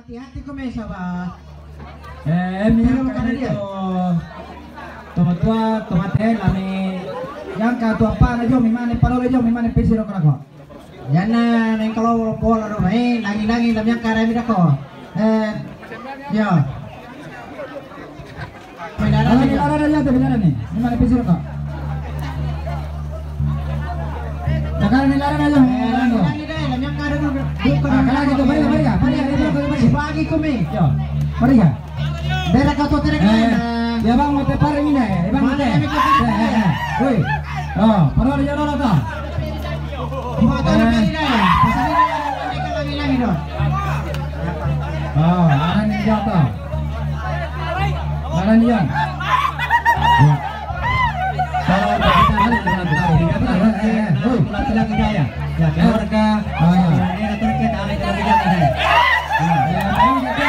hati-hati kau mesa bah. Minum karena dia. Tua tomaten lami. Yang kau apa na jom imane parole jom imane pesiro kau. Jana neng kalau pola rumah nangin lamnya karami dako. Ya. Ada aja tuh beneran nih. Imane pesiro kau. Jangan nilaran aja. Nangin deh lamnya karami. Kalau gitu mari. Pagi kumi. Yo. Mari ya. Dera kau tuh terek. Ya bang mau tepar ini deh. Bang mau teh. Woi. Oh, parole aja dulu tuh. Motor lagi deh. Pasang lagi dong. Oh, laran dia tuh. Laran dia. Ya. Kalau kita hari kita lagi daya. Ya, keluarga. Oh ya. Ini atur kita alih lagi daya. Ya, baik kita.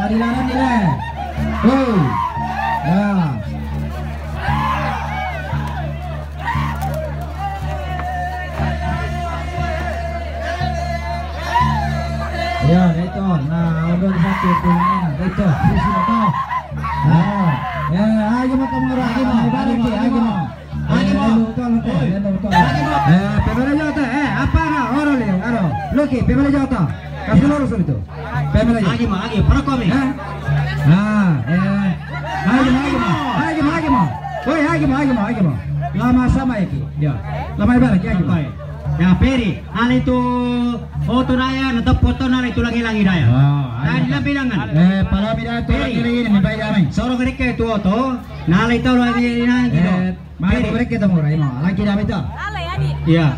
Lari-laran nilai. Ya. Ya, itu. Nah, udah satu punya. Itu, di sini tuh. Nah, ya, ayo mau kamu lagi mau. Balik lagi mau. Ayo mau. Pemela jauh apa kah? Orang lihat, orang. Loki, pemela jauh tuh. Kasih lurus itu. Pemela jauh. Lagi, para kami. Nah, lagi mau. Woi, lagi mau. Lama sama iki. Ya. Lama ibarat lagi mau. Ya Peri, hal itu foto raya, atau foto nara itu lagi daya. Tadi lah bilangan. Para bilang itu lagi ini membayar kami. Sorong mereka itu foto, nala itu lagi gitu. Mari mereka kita murah ini, lagi dah itu. Iya.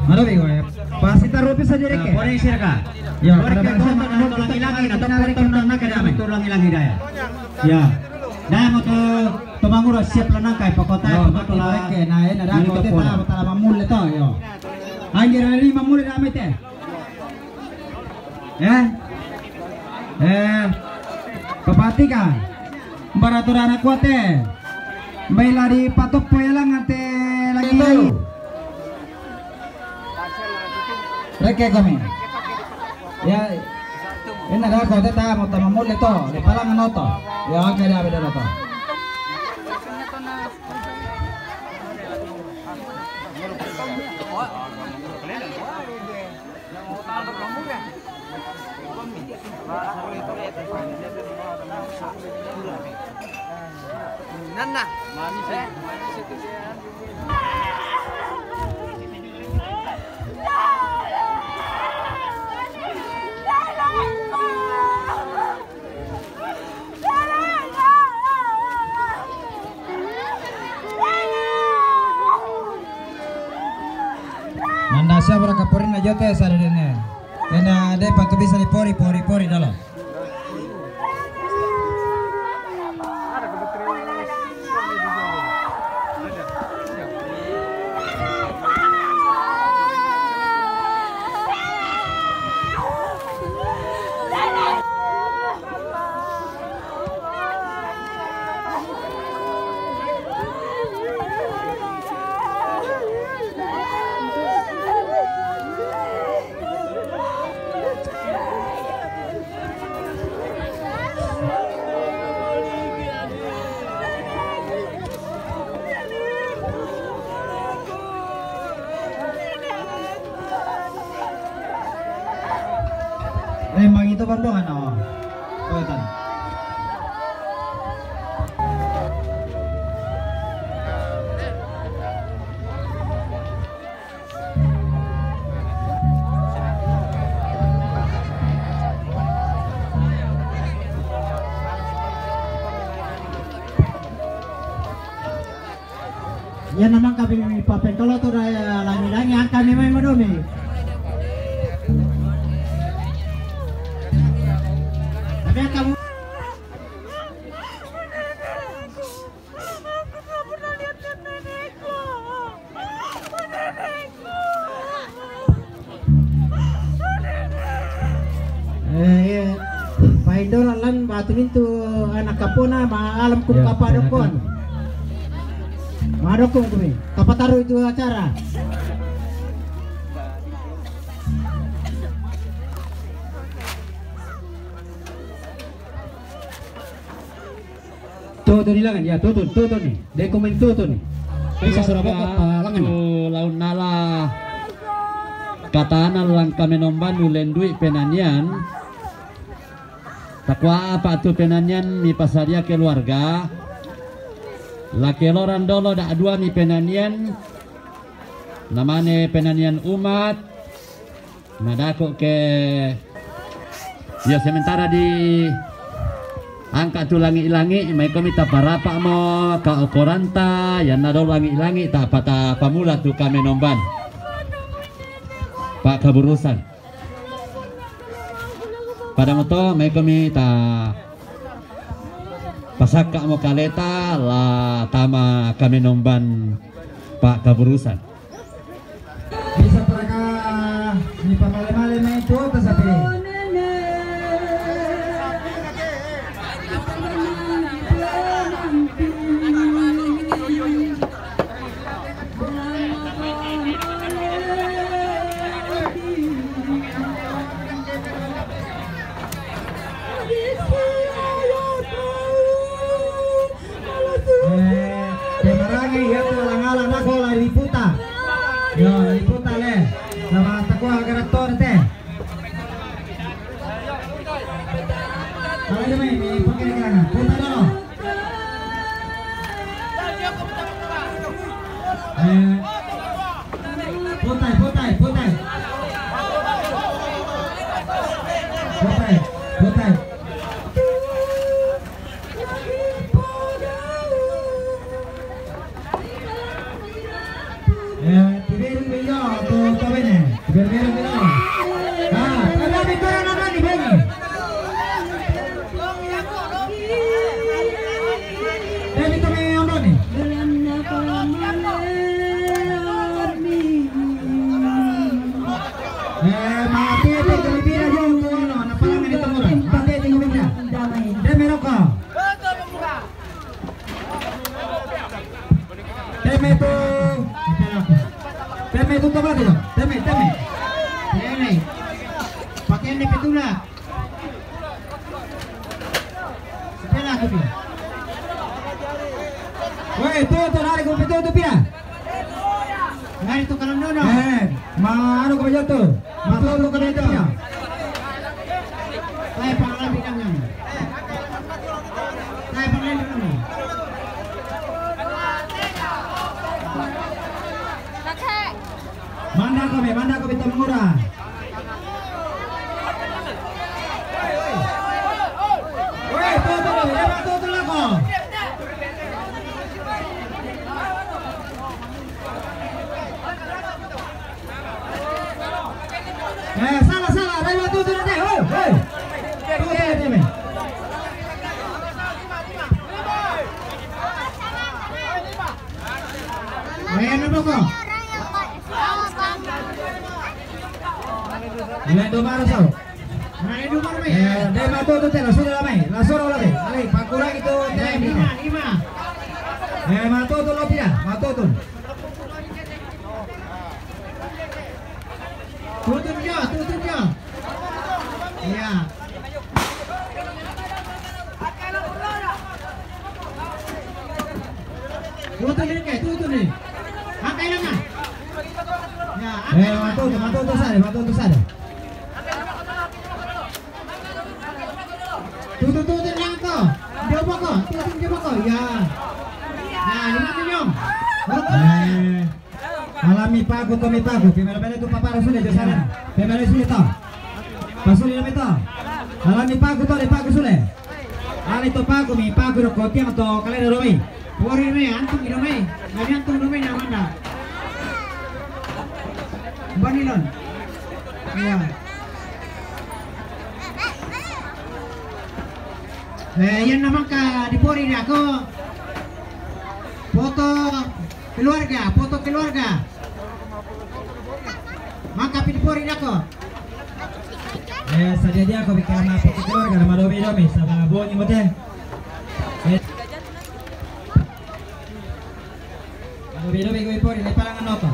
Mana bingung ya? Pasti taruh saja mereka. Boleh sirka. Ya, mereka foto lagi, atau foto nara itu lagi daya. Ya. Dah mau tu mangura siap lanang kai pakota betul lagi. Nah, ini ada kau teta mamul itu yo. Anjir hari mamul ramai teh. Pepati kan? Baratur anak kuat teh. Mbak lari patok poyalang ante lagi. Reke kami. Ya, ini ada kau teta mau mamul itu. Di palangan oto. Ya, oke dah beda oto. Nana, Mandasya berakaporin aja teh sadarnya. Karena ada patu bisa dipori dalam. Emang itu pembuangan oh. Kelihatan. Ya namang kami papen kalau tu raya langi-langi angka ni may madumi. Paidor lan batu itu anak kapona maalam kum Ya, kapadokon. Madokon kumi. Kapataru itu acara. Tutun ilangan ya, tutun nih. Dia komen tutun nih. Bisa Surabaya langan. Laun nala katana lang kami nomban ulendui penanian takwa apa tu penanian mi pasaria keluarga laki loran dolo dak dua mi penanian namane penanian umat nadako ke ya sementara di angka tu langi-langi mai kami ta parapa mo ka okoranta ya nado langi-langi ta pata pamula tu kami nomban Pak Keburusan pada moto mai kami ta pasaka mo kaleta la tama kami nomban Pak Keburusan Bisa mereka ni pamale-male na itu tasapi. Yo, liputan le. Sama takwa karakter teh. Kalau ini pakai kerana. Putar dulu. Putai. Teme itu apa tu? Teme. Ini. Pakaian di petula. Setelah tu dia. Woi, tu lari ko pito tu pia. Ngari tu kalam dono. Maano ko ba tu? Matulo ka dito pia. Ay pangalan bidangnya. Ay pangalan bidangnya. Manda kami temura. Woi, tu lako. Salah. Dah tu nanti. Hoi. Tu ni. Ayan na ko. Ilan dumaro sao? Nai dumar me. Dai mato tu tela sudah lamai. Lasoro lamai. Alai pakurang itu teh Lima. mato tu lo pia. Mato tu. Tutun dia. Ya. Tutun ni. Angkai lengan. Ya, mato tu sada. Tutun yang ko. Dia bako. Ya. Nah, 5 million. Alami pago. Pemela tu papara sudah di sana. Pemela sudah tahu. Pasuli na ito. Alami pago sudah. Ali to pago ro kotiam to kalena romai. Pori me antung irome. Ngani antung irome na mana. Banilon. Ya. Yan naman ka di Pori na ako. Foto keluarga. Maka di Pori na ako. Sadia dia kau bikin nama pokok keluarga nama domi sama bonyi moten. Domi gue ipor ini palangan noto.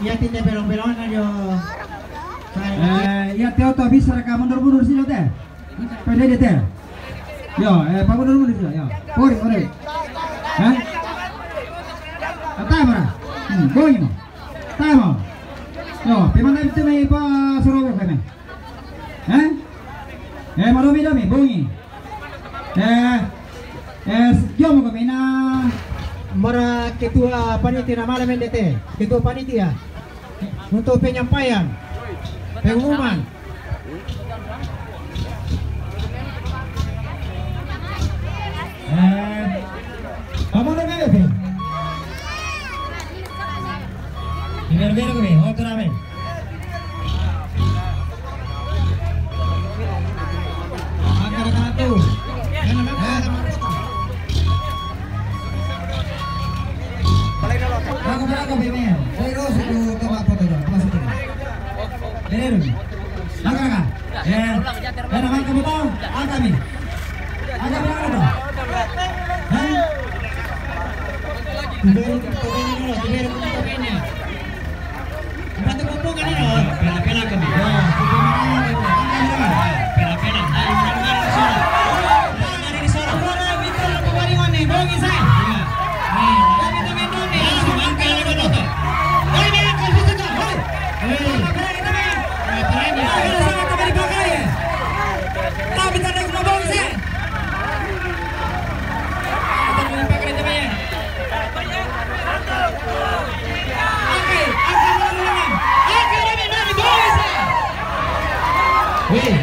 Ya tidak belong-belong aja. Ya Teo tuh bisa rekam mundur-mundur sini teh. Pede dia teh. Yo, Pak mundur-mundur sini yo. Ori. Hah? Tahu mana? Bonyi mo. Tahu mo. Yo, pemana itu mai pa suruh kami. Hah? Madomi bonyi. Yo mo kami na Mara ketua panitia malam NDT, ketua panitia untuk penyampaian pengumuman. Kamu ada nggak sih? Biar kami, waktu ramai. Angkat tangan tuh. Berapa bimel? Saya sudah coba foto dulu, masuk dulu. Bener. Langkah. Nama kamu tahu? Kami. Ada berapa tuh? Hah? Tubenya. Berarti kumpulkan ini loh. Pela kami. Pela. Dari di sana. Itu pembaringan nih, bohongin saya.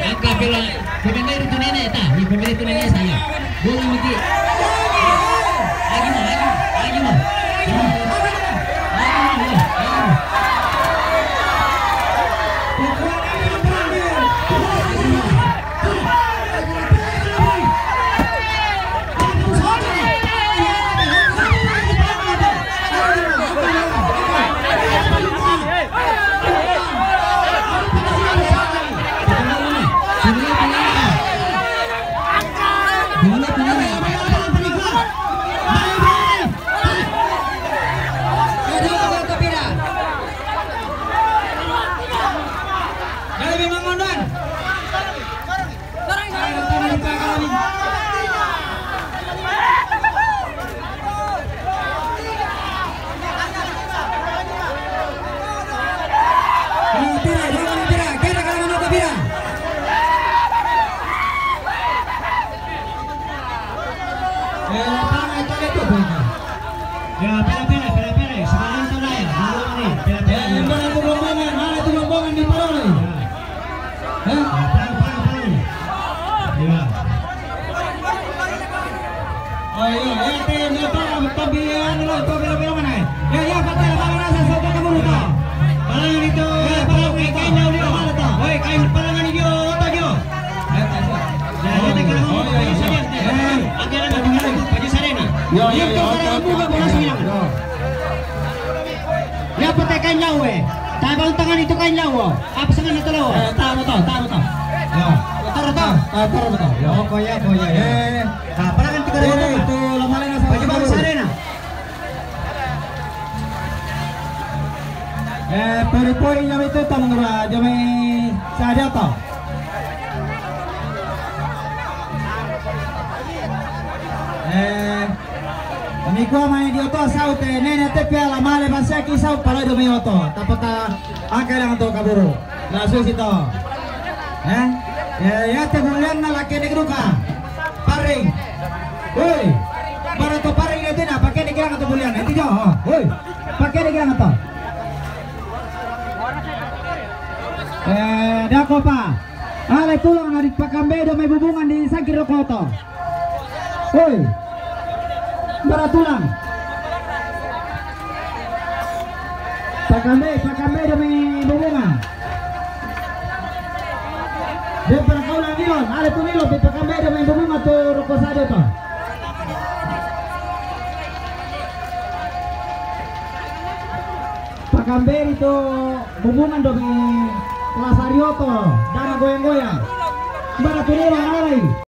Angka pela pemain itu nenek tak? Ini pemain itu nenek saya. Boleh mesti. Lagi mau. Ya pakai kain lau tabang tangan itu kain lau apa sangan itu lau tahu ya taruh ya koya nah parangan tiga itu lama lagi baju baru sarena peri jam itu tamu ngera jam saja toh Miko main di oto saute nene tepe ala male basaki saut pala do me oto tapata angka to kaburu langsung sito ya te bulan na laki negruka paring woi para to paring itu na pakai negara to bulan itu jo woi pakai negara to dako pa ale tulang na di pakambe do may bubungan di sakiro koto woi Baratulang Pakambe demi bubungan dia perkaulan nilon ale tu nilon di Pakambe demi bubungan tu rokok saja tu Kamberi itu hubungan demi Kelas Arioto, dana goyang-goyang. Bara turun alai.